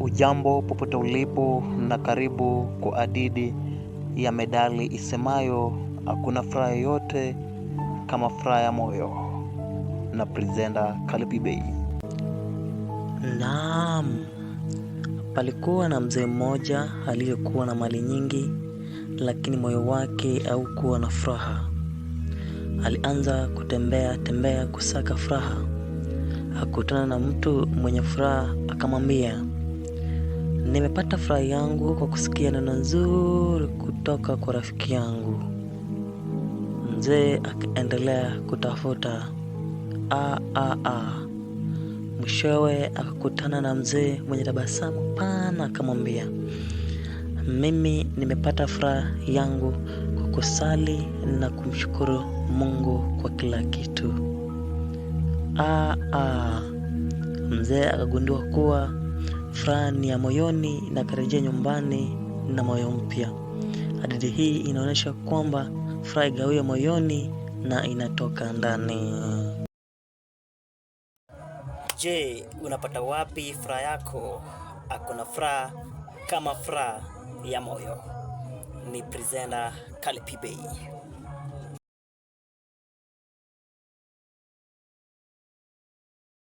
Ujambo popote ulipo na karibu kwa hadithi ya methali isemayo hakuna furaha yoyote kama furaha ya moyo, na presenter Kalipi Bey. Naam, palikuwa na mzee mmoja aliyekuwa na mali nyingi, lakini moyo wake haukuwa na furaha. Alianza kutembea kusaka furaha. Hakutana na mtu mwenye furaha, akamwambia, nimepata furaha yangu kwa kusikia neno nzuri kutoka kwa rafiki yangu. Mzee akaendelea kutafuta. Mwishowe akakutana na mzee mwenye tabasamu pana, akamwambia, mimi nimepata furaha yangu kwa kusali na kumshukuru Mungu kwa kila kitu. Mzee akagundua kuwa furaha ni ya moyoni na akarejea nyumbani na moyo mpya. Hadithi hii inaonyesha kwamba furaha igawiwe moyoni na inatoka ndani. Je, unapata wapi furaha yako? Hakuna furaha kama furaha ya moyo. Ni presenter Kalipi Bey.